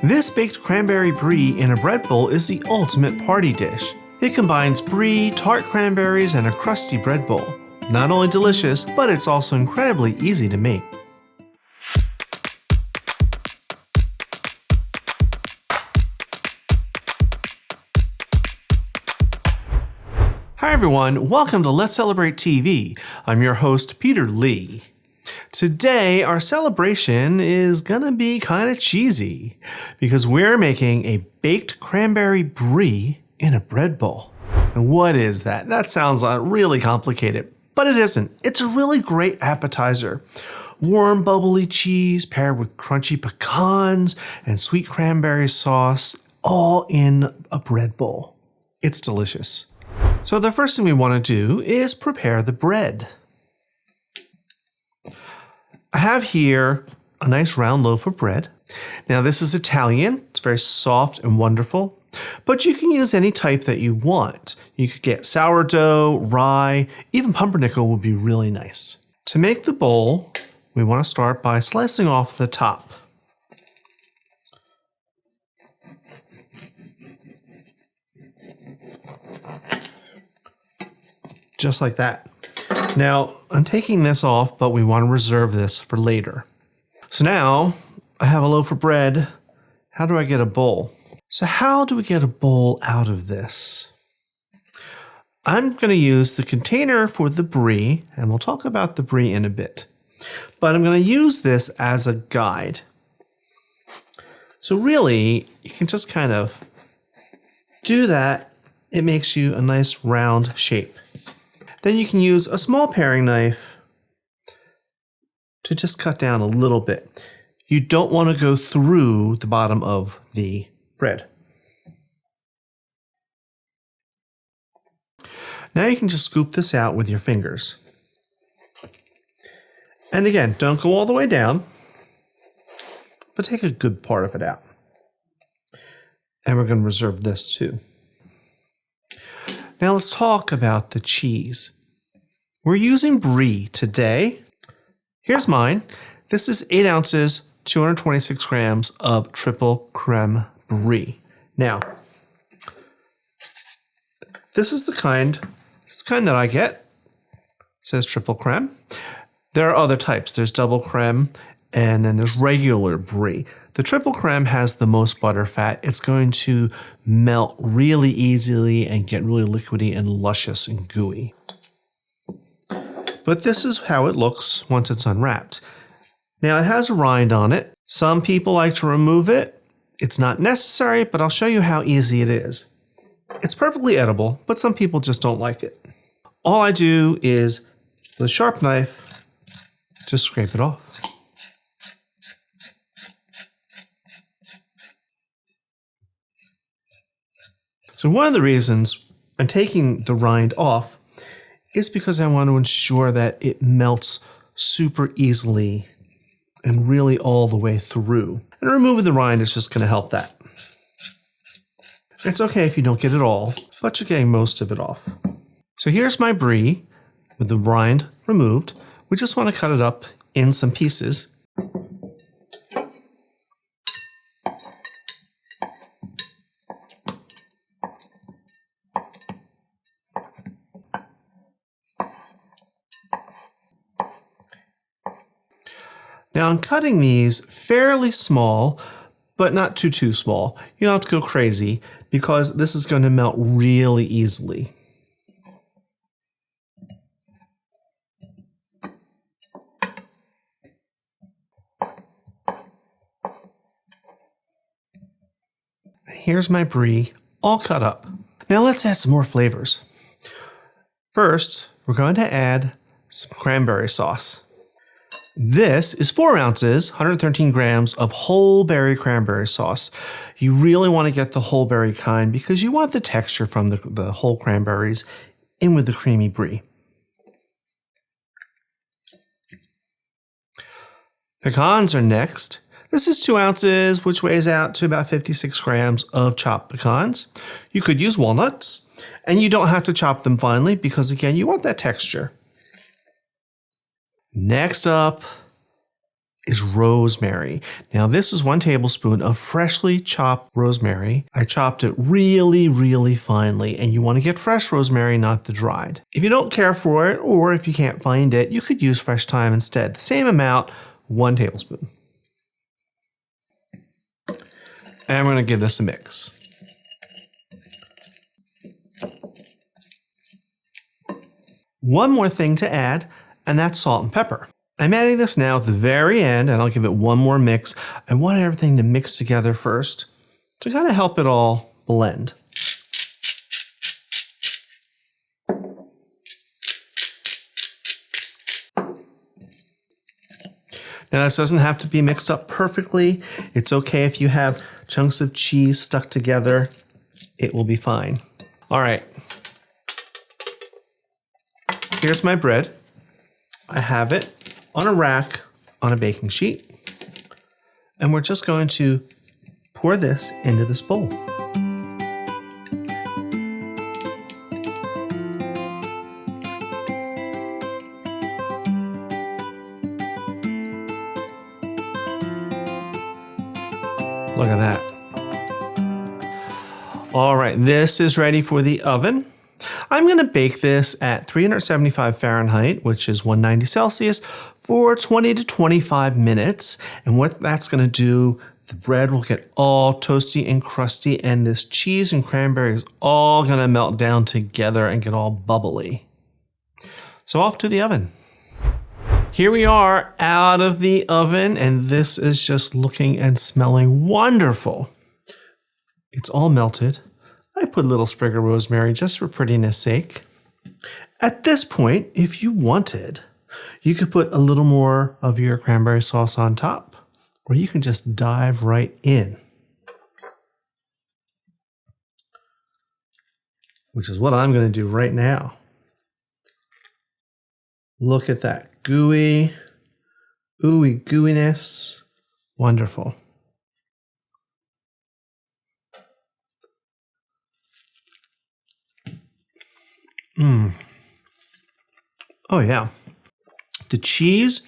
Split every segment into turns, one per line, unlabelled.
This baked cranberry brie in a bread bowl is the ultimate party dish. It combines brie, tart cranberries, and a crusty bread bowl. Not only delicious, but it's also incredibly easy to make. Hi everyone, welcome to Let's Celebrate TV. I'm your host, Peter Lee. Today, our celebration is gonna be kind of cheesy because we're making a baked cranberry brie in a bread bowl. And what is that? That sounds really complicated, but it isn't. It's a really great appetizer. Warm, bubbly cheese paired with crunchy pecans and sweet cranberry sauce, all in a bread bowl. It's delicious. So the first thing we want to do is prepare the bread. I have here a nice round loaf of bread. Now this is Italian. It's very soft and wonderful, but you can use any type that you want. You could get sourdough, rye, even pumpernickel would be really nice. To make the bowl, we want to start by slicing off the top. Just like that. Now, I'm taking this off, but we want to reserve this for later. So now, I have a loaf of bread. How do I get a bowl? So how do we get a bowl out of this? I'm going to use the container for the brie, and we'll talk about the brie in a bit. But I'm going to use this as a guide. So really, you can just kind of do that. It makes you a nice round shape. Then you can use a small paring knife to just cut down a little bit. You don't want to go through the bottom of the bread. Now you can just scoop this out with your fingers. And again, don't go all the way down, but take a good part of it out. And we're going to reserve this too. Now let's talk about the cheese. We're using Brie today. Here's mine. This is 8 ounces, 226 grams of triple creme Brie. Now, this is the kind that I get. It says triple creme. There are other types. There's double creme, and then there's regular Brie. The triple creme has the most butter fat. It's going to melt really easily and get really liquidy and luscious and gooey. But this is how it looks once it's unwrapped. Now it has a rind on it. Some people like to remove it. It's not necessary, but I'll show you how easy it is. It's perfectly edible, but some people just don't like it. All I do is, with a sharp knife, just scrape it off. So one of the reasons I'm taking the rind off is because I want to ensure that it melts super easily and really all the way through. And removing the rind is just going to help that. It's okay if you don't get it all, but you're getting most of it off. So here's my brie with the rind removed. We just want to cut it up in some pieces. Now I'm cutting these fairly small, but not too small. You don't have to go crazy because this is going to melt really easily. Here's my brie all cut up. Now let's add some more flavors. First, we're going to add some cranberry sauce. This is 4 ounces, 113 grams of whole berry cranberry sauce. You really want to get the whole berry kind because you want the texture from the whole cranberries in with the creamy brie. Pecans are next. This is 2 ounces, which weighs out to about 56 grams of chopped pecans. You could use walnuts, and you don't have to chop them finely because, again, you want that texture. Next up, is rosemary. Now this is 1 tablespoon of freshly chopped rosemary. I chopped it really, really finely, and you want to get fresh rosemary, not the dried. If you don't care for it, or if you can't find it, you could use fresh thyme instead. The same amount, 1 tablespoon. And I'm going to give this a mix. One more thing to add, and that's salt and pepper. I'm adding this now at the very end, and I'll give it one more mix. I want everything to mix together first to kind of help it all blend. Now this doesn't have to be mixed up perfectly. It's okay if you have chunks of cheese stuck together. It will be fine. All right. Here's my bread. I have it on a rack on a baking sheet. And we're just going to pour this into this bowl. Look at that. All right, this is ready for the oven. I'm going to bake this at 375 Fahrenheit, which is 190 Celsius, for 20 to 25 minutes. And what that's going to do, the bread will get all toasty and crusty, and this cheese and cranberry is all going to melt down together and get all bubbly. So off to the oven. Here we are out of the oven, and this is just looking and smelling wonderful. It's all melted. I put a little sprig of rosemary just for prettiness sake. At this point, if you wanted, you could put a little more of your cranberry sauce on top, or you can just dive right in, which is what I'm going to do right now. Look at that gooey, ooey gooiness. Wonderful. Oh yeah. The cheese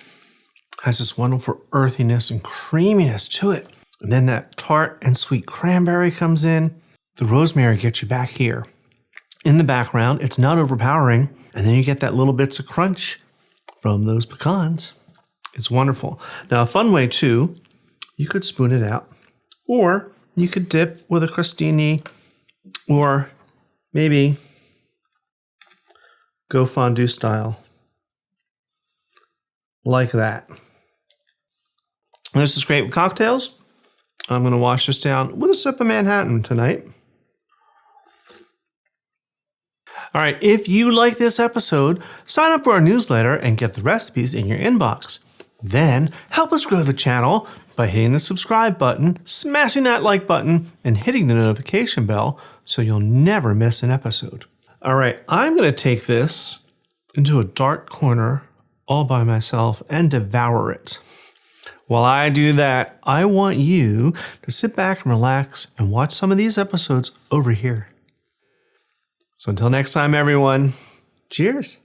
has this wonderful earthiness and creaminess to it. And then that tart and sweet cranberry comes in. The rosemary gets you back here. In the background, it's not overpowering. And then you get that little bits of crunch from those pecans. It's wonderful. Now, a fun way too, you could spoon it out, or you could dip with a crostini, or maybe go fondue style, like that. And this is great with cocktails. I'm going to wash this down with a sip of Manhattan tonight. All right, if you like this episode, sign up for our newsletter and get the recipes in your inbox. Then help us grow the channel by hitting the subscribe button, smashing that like button, and hitting the notification bell so you'll never miss an episode. All right, I'm going to take this into a dark corner all by myself and devour it. While I do that, I want you to sit back and relax and watch some of these episodes over here. So until next time, everyone, cheers.